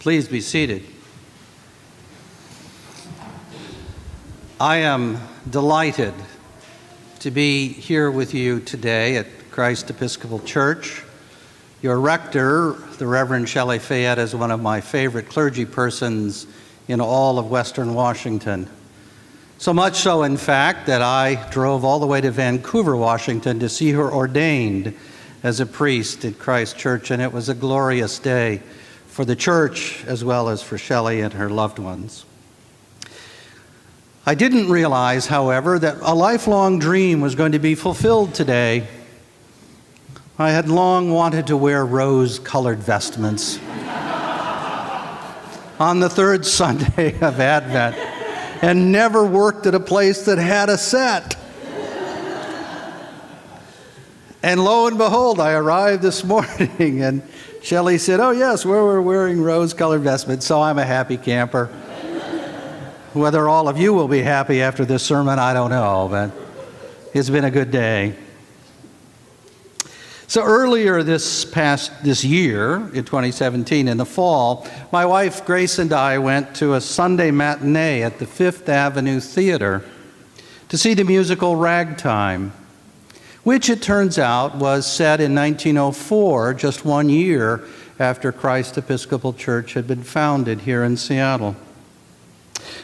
Please be seated. I am delighted to be here with you today at Christ Episcopal Church. Your rector, the Reverend Shelley Fayette, is one of my favorite clergy persons in all of Western Washington. So much so, in fact, that I drove all the way to Vancouver, Washington to see her ordained as a priest at Christ Church, and it was a glorious day for the church as well as for Shelley and her loved ones. I didn't realize, however, that a lifelong dream was going to be fulfilled today. I had long wanted to wear rose-colored vestments on the third Sunday of Advent and never worked at a place that had a set. And lo and behold, I arrived this morning and Shelley said, "Oh yes, we're wearing rose-colored vestments," so I'm a happy camper. Whether all of you will be happy after this sermon, I don't know, but it's been a good day. So earlier this year, in 2017, in the fall, my wife Grace and I went to a Sunday matinee at the Fifth Avenue Theater to see the musical Ragtime, which it turns out was set in 1904, just 1 year after Christ Episcopal Church had been founded here in Seattle.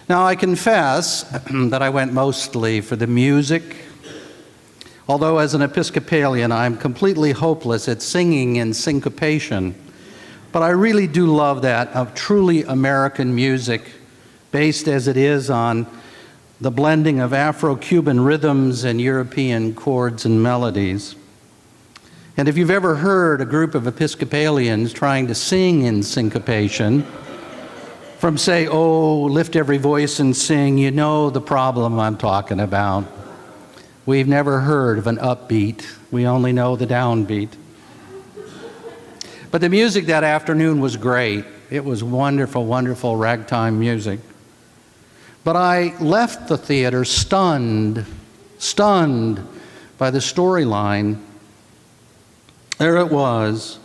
Now, I confess that I went mostly for the music, although as an Episcopalian, I'm completely hopeless at singing in syncopation. But I really do love that of truly American music, based as it is on the blending of Afro-Cuban rhythms and European chords and melodies. And if you've ever heard a group of Episcopalians trying to sing in syncopation, from say, "Oh, lift every voice and sing," you know the problem I'm talking about. We've never heard of an upbeat. We only know the downbeat. But the music that afternoon was great. It was wonderful, wonderful ragtime music. But I left the theater stunned by the storyline. There it was,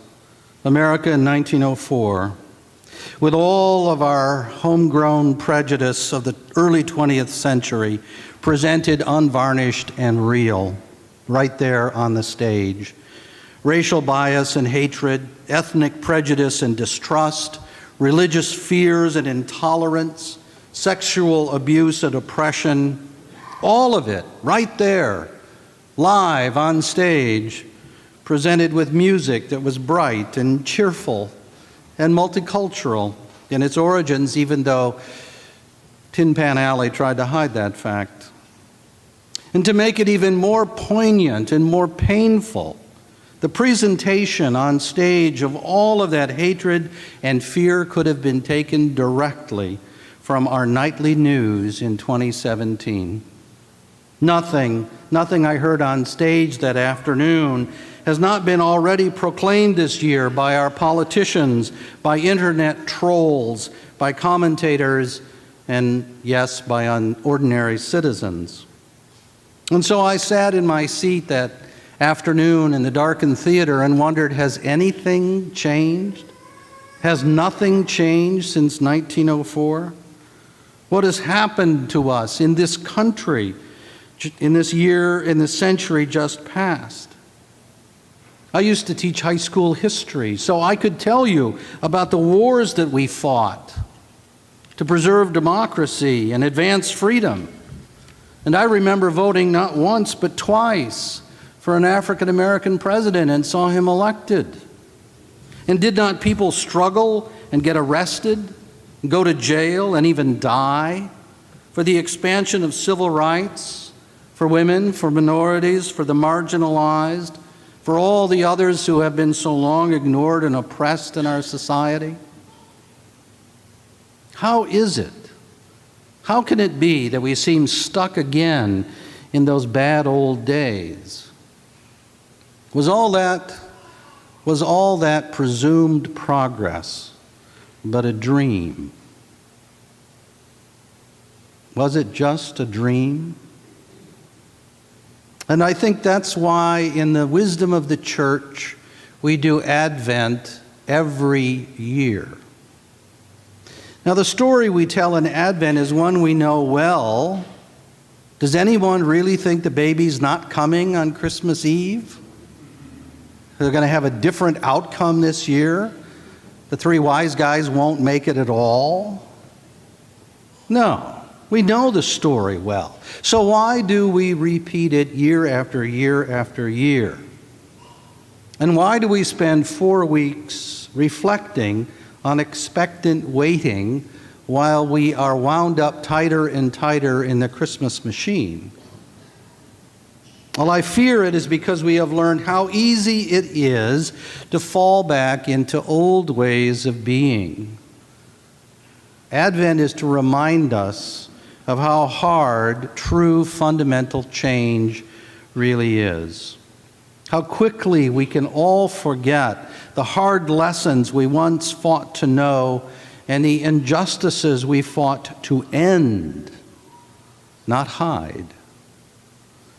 America in 1904, with all of our homegrown prejudice of the early 20th century presented unvarnished and real, right there on the stage. Racial bias and hatred, ethnic prejudice and distrust, religious fears and intolerance, sexual abuse and oppression, all of it right there, live on stage, presented with music that was bright and cheerful and multicultural in its origins, even though Tin Pan Alley tried to hide that fact. And to make it even more poignant and more painful, the presentation on stage of all of that hatred and fear could have been taken directly from our nightly news in 2017. Nothing I heard on stage that afternoon has not been already proclaimed this year by our politicians, by internet trolls, by commentators, and yes, by ordinary citizens. And so I sat in my seat that afternoon in the darkened theater and wondered, has anything changed? Has nothing changed since 1904? What has happened to us in this country, in this year, in the century just past? I used to teach high school history, so I could tell you about the wars that we fought to preserve democracy and advance freedom. And I remember voting not once but twice for an African American president and saw him elected. And did not people struggle and get arrested, and go to jail, and even die for the expansion of civil rights, for women, for minorities, for the marginalized, for all the others who have been so long ignored and oppressed in our society? How is it? How can it be that we seem stuck again in those bad old days? Was all that presumed progress but a dream? Was it just a dream? And I think that's why in the wisdom of the church, we do Advent every year. Now, the story we tell in Advent is one we know well. Does anyone really think the baby's not coming on Christmas Eve? They're going to have a different outcome this year? The three wise guys won't make it at all? No, we know the story well. So why do we repeat it year after year after year? And why do we spend 4 weeks reflecting on expectant waiting while we are wound up tighter and tighter in the Christmas machine? Well, I fear it is because we have learned how easy it is to fall back into old ways of being. Advent is to remind us of how hard true fundamental change really is. How quickly we can all forget the hard lessons we once fought to know and the injustices we fought to end, not hide.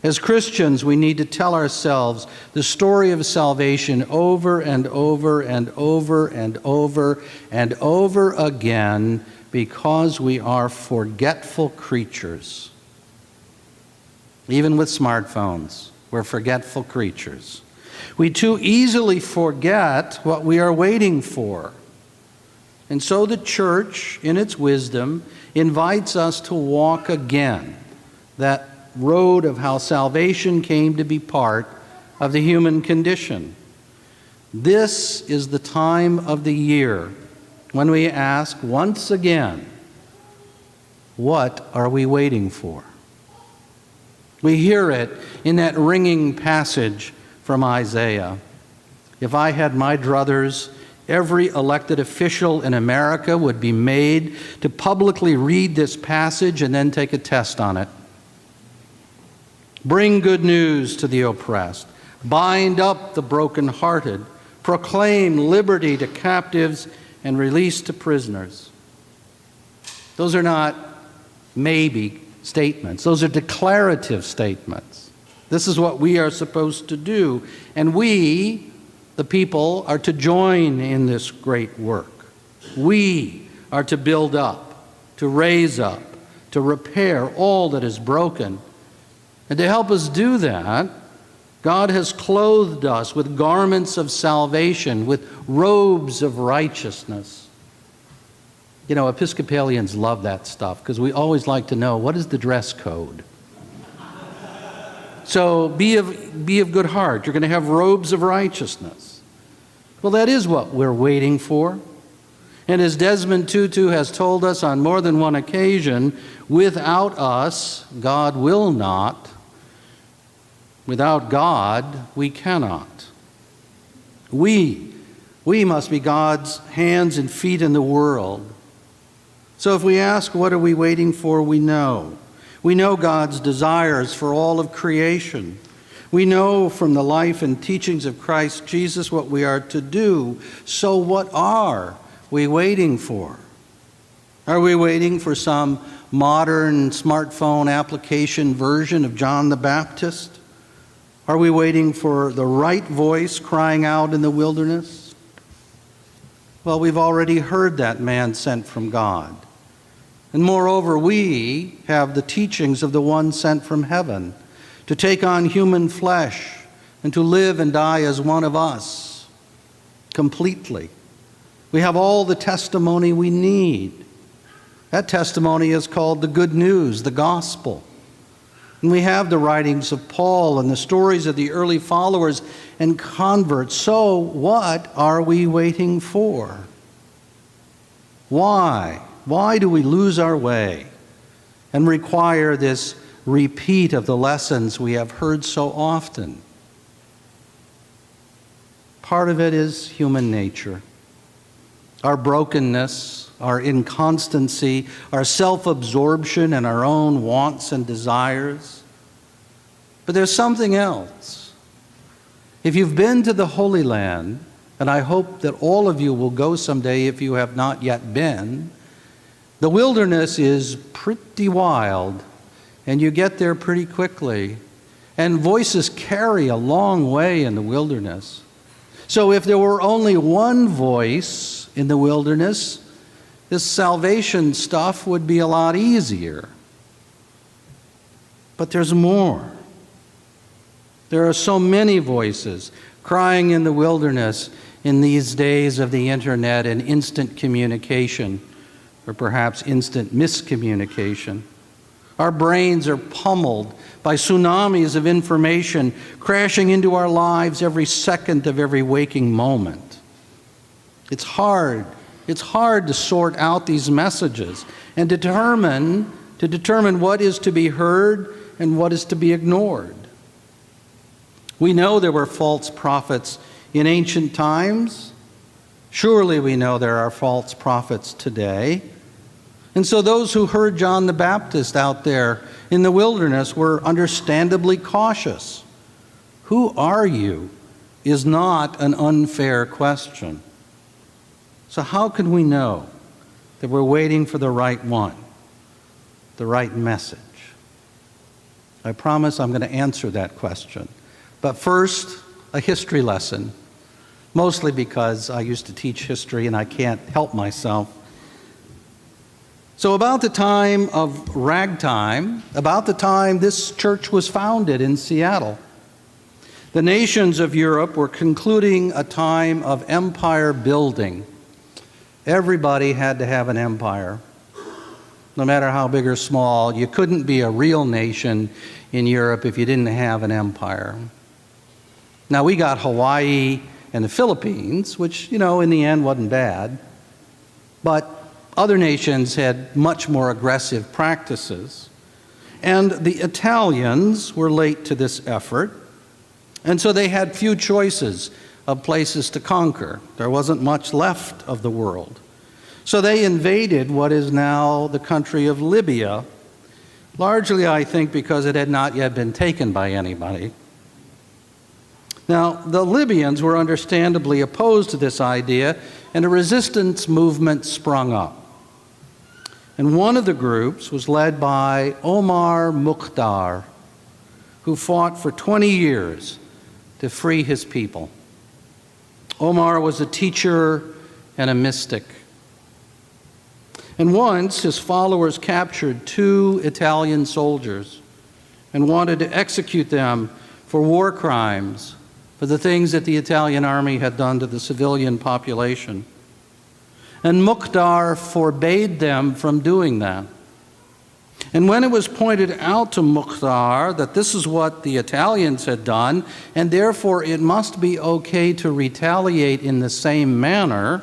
As Christians, we need to tell ourselves the story of salvation over and over and over and over and over again because we are forgetful creatures. Even with smartphones, we're forgetful creatures. We too easily forget what we are waiting for. And so the church, in its wisdom, invites us to walk again that road of how salvation came to be part of the human condition. This is the time of the year when we ask once again, what are we waiting for? We hear it in that ringing passage from Isaiah. If I had my druthers, every elected official in America would be made to publicly read this passage and then take a test on it. Bring good news to the oppressed. Bind up the brokenhearted. Proclaim liberty to captives and release to prisoners. Those are not maybe statements. Those are declarative statements. This is what we are supposed to do. And we, the people, are to join in this great work. We are to build up, to raise up, to repair all that is broken. And to help us do that, God has clothed us with garments of salvation, with robes of righteousness. You know, Episcopalians love that stuff because we always like to know, what is the dress code? So be of good heart. You're going to have robes of righteousness. Well, that is what we're waiting for. And as Desmond Tutu has told us on more than one occasion, without us, God will not. Without God, we cannot. We must be God's hands and feet in the world. So if we ask, what are we waiting for? We know. We know God's desires for all of creation. We know from the life and teachings of Christ Jesus what we are to do. So what are we waiting for? Are we waiting for some modern smartphone application version of John the Baptist? Are we waiting for the right voice crying out in the wilderness? Well, we've already heard that man sent from God. And moreover, we have the teachings of the one sent from heaven to take on human flesh and to live and die as one of us completely. We have all the testimony we need. That testimony is called the good news, the gospel. And we have the writings of Paul and the stories of the early followers and converts. So what are we waiting for? Why? Why do we lose our way and require this repeat of the lessons we have heard so often? Part of it is human nature. Our brokenness, our inconstancy, our self-absorption and our own wants and desires. But there's something else. If you've been to the Holy Land, and I hope that all of you will go someday if you have not yet been, the wilderness is pretty wild, and you get there pretty quickly. And voices carry a long way in the wilderness. So if there were only one voice in the wilderness, this salvation stuff would be a lot easier. But there's more. There are so many voices crying in the wilderness in these days of the internet and instant communication, or perhaps instant miscommunication. Our brains are pummeled by tsunamis of information crashing into our lives every second of every waking moment. It's hard to sort out these messages and determine what is to be heard and what is to be ignored. We know there were false prophets in ancient times. Surely we know there are false prophets today. And so those who heard John the Baptist out there in the wilderness were understandably cautious. Who are you is not an unfair question. So how can we know that we're waiting for the right one, the right message? I promise I'm going to answer that question. But first, a history lesson, mostly because I used to teach history and I can't help myself. So about the time of ragtime, about the time this church was founded in Seattle, the nations of Europe were concluding a time of empire building. Everybody had to have an empire. No matter how big or small, you couldn't be a real nation in Europe if you didn't have an empire. Now, we got Hawaii and the Philippines, which, in the end wasn't bad. But other nations had much more aggressive practices. And the Italians were late to this effort. And so they had few choices of places to conquer. There wasn't much left of the world. So they invaded what is now the country of Libya, largely, I think, because it had not yet been taken by anybody. Now, the Libyans were understandably opposed to this idea, and a resistance movement sprung up. And one of the groups was led by Omar Mukhtar, who fought for 20 years to free his people. Omar was a teacher and a mystic. And once his followers captured 2 Italian soldiers and wanted to execute them for war crimes, for the things that the Italian army had done to the civilian population. And Mukhtar forbade them from doing that. And when it was pointed out to Mukhtar that this is what the Italians had done, and therefore it must be okay to retaliate in the same manner,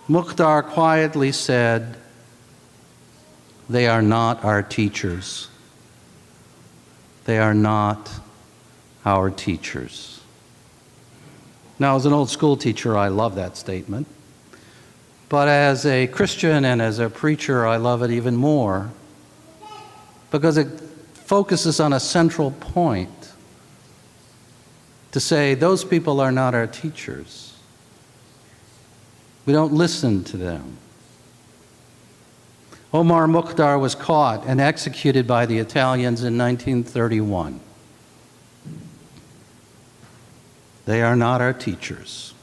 Mukhtar quietly said, "They are not our teachers. They are not our teachers." Now, as an old school teacher, I love that statement. But as a Christian and as a preacher, I love it even more because it focuses on a central point to say those people are not our teachers. We don't listen to them. Omar Mukhtar was caught and executed by the Italians in 1931. They are not our teachers.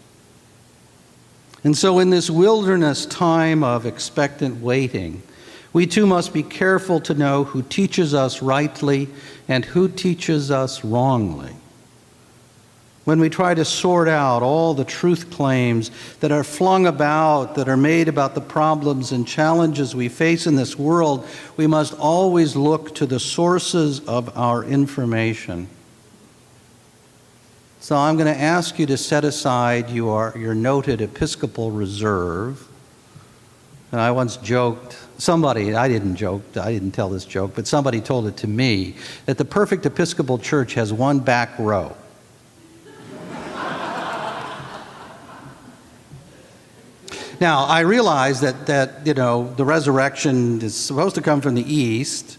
And so in this wilderness time of expectant waiting, we too must be careful to know who teaches us rightly and who teaches us wrongly. When we try to sort out all the truth claims that are flung about, that are made about the problems and challenges we face in this world, we must always look to the sources of our information. So I'm going to ask you to set aside your noted Episcopal reserve. And I once joked, I didn't tell this joke, but somebody told it to me, that the perfect Episcopal church has one back row. Now, I realize that the resurrection is supposed to come from the east,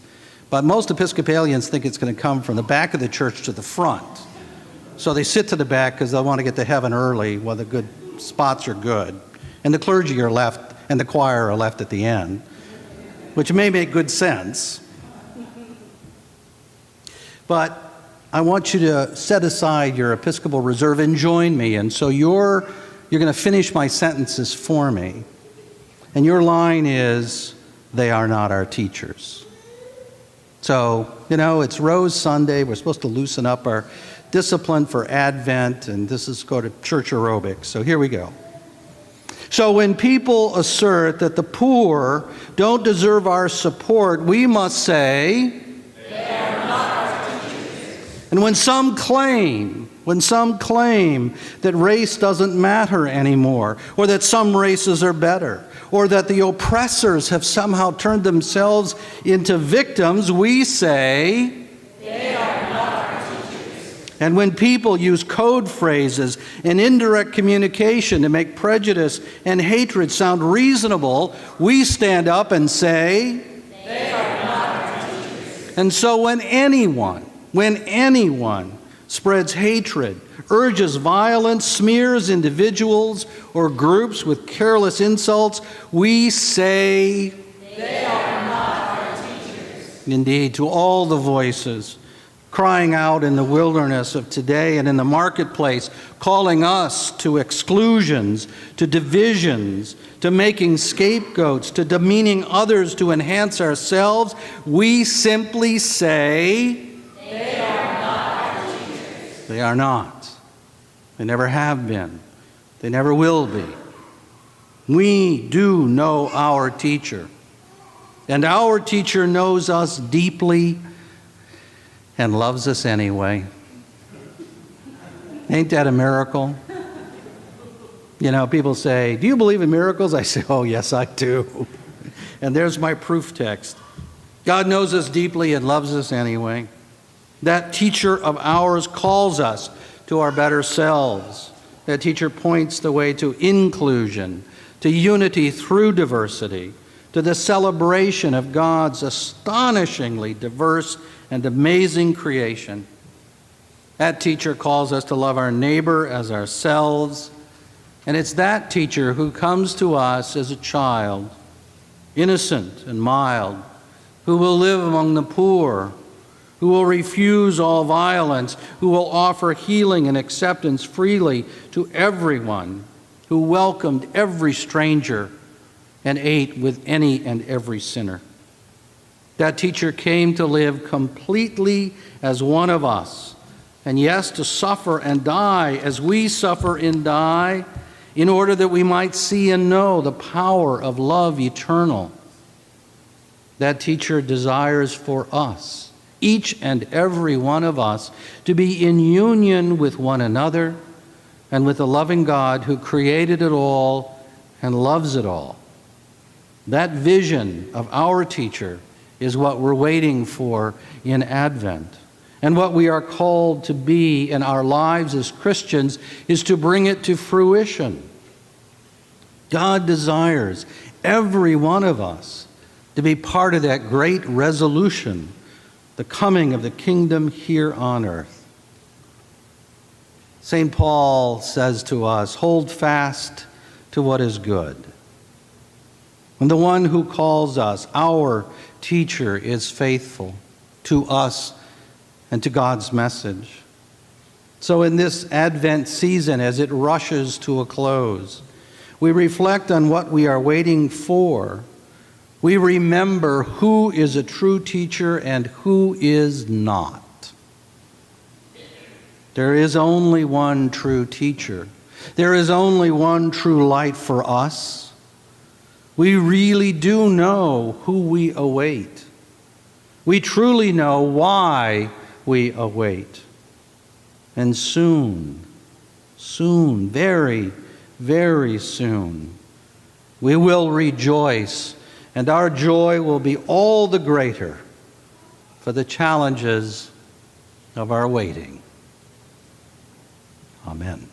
but most Episcopalians think it's going to come from the back of the church to the front. So they sit to the back because they want to get to heaven early while the good spots are good. And the clergy are left and the choir are left at the end, which may make good sense. But I want you to set aside your Episcopal reserve and join me. And so you're going to finish my sentences for me. And your line is, they are not our teachers. So, it's Rose Sunday. We're supposed to loosen up our discipline for Advent, and this is called church aerobics. So here we go. So when people assert that the poor don't deserve our support, we must say, they are not our teachers. And when some claim that race doesn't matter anymore, or that some races are better, or that the oppressors have somehow turned themselves into victims, we say, they are not our teachers. And when people use code phrases and indirect communication to make prejudice and hatred sound reasonable, we stand up and say, they are not our teachers. And so when anyone spreads hatred, urges violence, smears individuals or groups with careless insults, we say, they are not our teachers. Indeed, to all the voices crying out in the wilderness of today and in the marketplace, calling us to exclusions, to divisions, to making scapegoats, to demeaning others to enhance ourselves, we simply say, they are not our teachers. They are not. They never have been. They never will be. We do know our teacher. And our teacher knows us deeply and loves us anyway. Ain't that a miracle? People say, do you believe in miracles? I say, oh, yes, I do. And there's my proof text. God knows us deeply and loves us anyway. That teacher of ours calls us to our better selves. That teacher points the way to inclusion, to unity through diversity, to the celebration of God's astonishingly diverse and amazing creation. That teacher calls us to love our neighbor as ourselves, and it's that teacher who comes to us as a child, innocent and mild, who will live among the poor, who will refuse all violence, who will offer healing and acceptance freely to everyone, who welcomed every stranger and ate with any and every sinner. That teacher came to live completely as one of us, and yes, to suffer and die as we suffer and die, in order that we might see and know the power of love eternal. That teacher desires for us, each and every one of us, to be in union with one another and with the loving God who created it all and loves it all. That vision of our teacher is what we're waiting for in Advent. And what we are called to be in our lives as Christians is to bring it to fruition. God desires every one of us to be part of that great resolution, the coming of the kingdom here on earth. St. Paul says to us, hold fast to what is good. And the one who calls us, our teacher, is faithful to us and to God's message. So in this Advent season, as it rushes to a close, we reflect on what we are waiting for. We remember who is a true teacher and who is not. There is only one true teacher. There is only one true light for us. We really do know who we await. We truly know why we await. And soon, very, very soon, we will rejoice, and our joy will be all the greater for the challenges of our waiting. Amen.